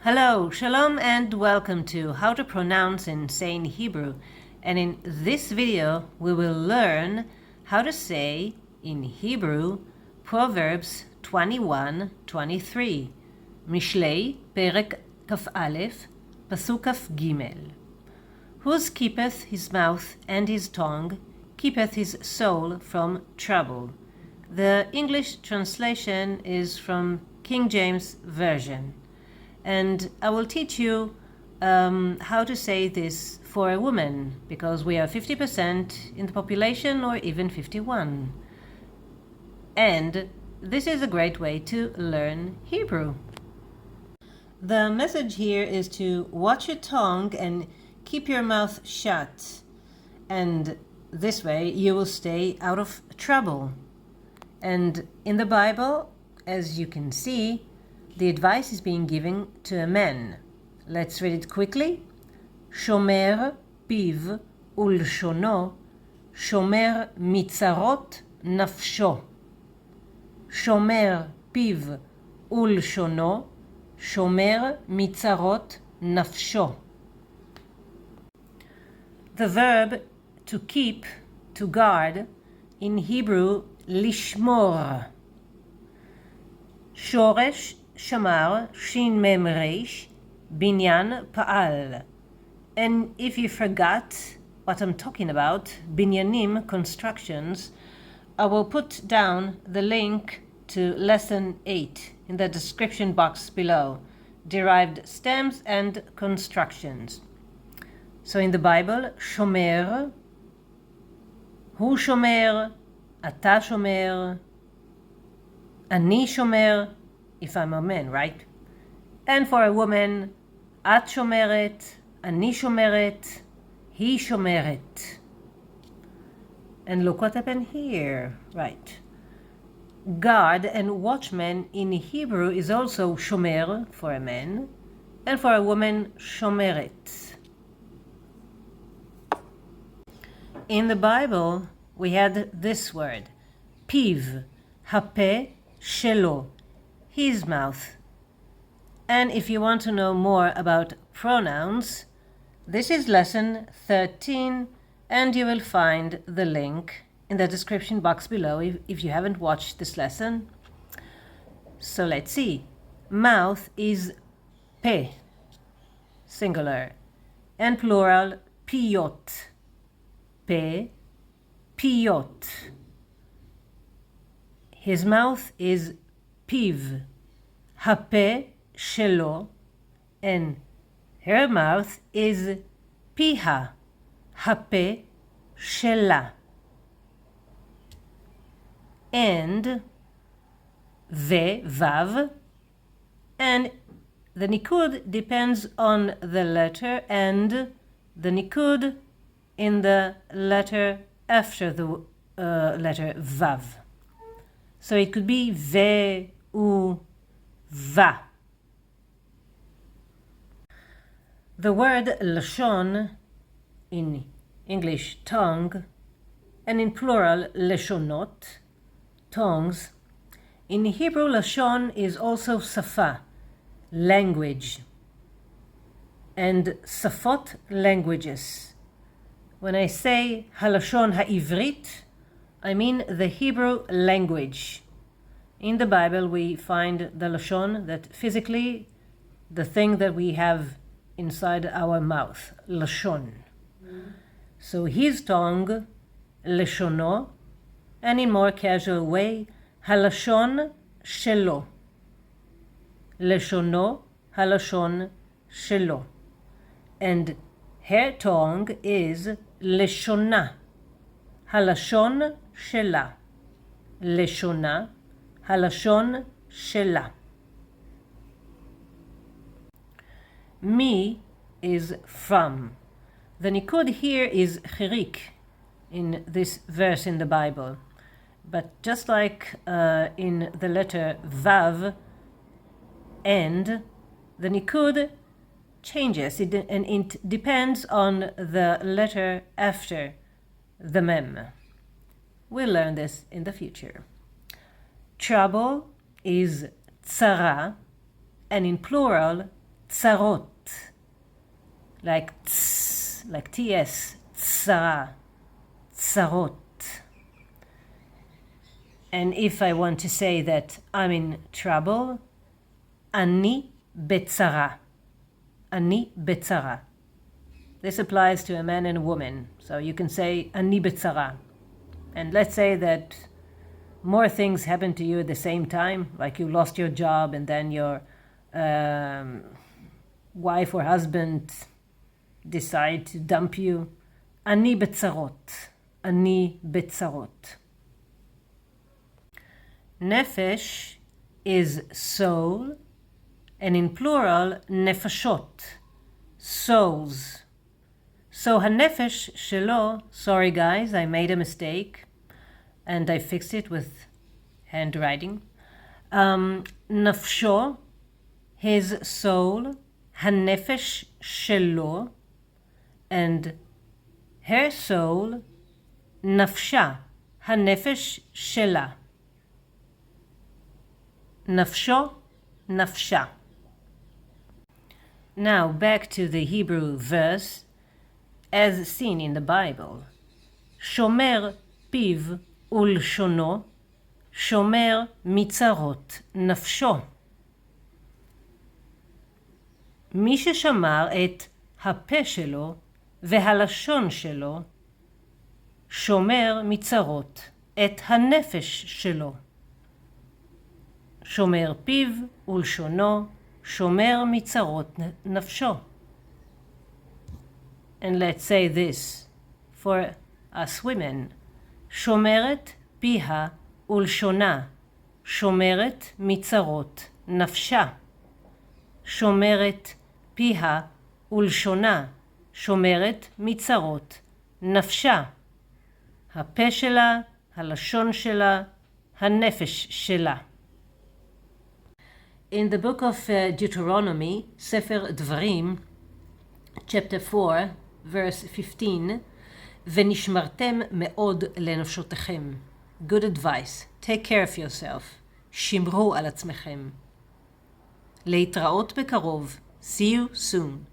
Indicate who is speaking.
Speaker 1: Hello, Shalom, and welcome to How to Pronounce and Say in Hebrew. And in this video, we will learn how to say in Hebrew Proverbs 21-23. משלי, פרק כ"א, פסוק כ"ג. Whose keepeth his mouth and his tongue, keepeth his soul from trouble. The English translation is from King James Version. And I will teach you how to say this for a woman, because we are 50% in the population, or even 51. And this is a great way to learn Hebrew. The message here is to watch your tongue and keep your mouth shut. And this way you will stay out of trouble. And in the Bible, as you can see, the advice is being given to a man. Let's read it quickly. שומר פיו ולשונו, שומר מצרות נפשו. שומר פיו ולשונו, שומר מצרות נפשו. The verb to keep, to guard, in Hebrew, לשמור. שורש שמר, שין מם ריש, בניין פעל. And if you forgot what I'm talking about, binyanim, constructions, I will put down the link to lesson 8 in the description box below, derived stems and constructions. So in the Bible, shomer, hu shomer, ata shomer, ani shomer, if I'm a man, right? And for a woman, את שומרת, אני שומרת, היא שומרת. And look what happened here, right? Guard and watchman in Hebrew is also shomer for a man, and for a woman, shomeret. In the Bible, we had this word, piv, hape shelo, his mouth. And if you want to know more about pronouns, this is lesson 13, and you will find the link in the description box below if you haven't watched this lesson. So let's see. Mouth is pe, singular, and plural piyot. Pe, piyot. His mouth is piv, hape shelo, and her mouth is piha, hape shela. And ve, vav, and the Niqqud depends on the letter and the Niqqud in the letter after the letter vav. So it could be ve, u, va. The word lashon, in English tongue, and in plural leshonot, tongues, in Hebrew lashon is also safa, language, and safot, languages. When I say halashon ha'ivrit, I mean the Hebrew language. In the Bible we find the lashon, that physically the thing that we have inside our mouth, lashon. So his tongue, leshono, and in more casual way, halashon shelo. Leshono, halashon shelo. And her tongue is leshona, halashon shela. Leshona, halashon shela. Mi is from. The Niqqud here is chirik in this verse in the Bible. But just like in the letter vav, and the Niqqud changes, and it depends on the letter after the mem. We'll learn this in the future. Trouble is tzara, and in plural, צרות, like ts, like ts, צרה, צרות. And if I want to say that I'm in trouble, אני בצרה. אני בצרה. This applies to a man and a woman. So you can say אני בצרה. And let's say that more things happen to you at the same time, like you lost your job and then your wife or husband decide to dump you. אני בצרות. אני בצרות. Nefesh is soul, and in plural, nefashot, souls. So hanefesh shelo, sorry guys, I made a mistake, and I fixed it with handwriting. Nafsho, his soul, hanefesh shelo, and her soul, nafsha, hanefesh shela. Nafsho, nafsha. Now back to the Hebrew verse as seen in the Bible. Shomer piv ulshono, shomer mitzarot nafsho. מי ששמר את הפה שלו והלשון שלו, שומר מצרות את הנפש שלו. שומר פיו ולשונו, שומר מצרות נפשו. And let's say this for us women. שומרת פיה ולשונה, שומרת מצרות נפשה. שומרת פיה ולשונה, שומרת מצרות נפשה. הפה שלה, הלשון שלה, הנפש שלה. In the book of Deuteronomy, ספר דברים, chapter 4, verse 15, ונשמרתם מאוד לנפשותיכם. Good advice. Take care of yourself. שמרו על עצמכם. להתראות בקרוב. See you soon.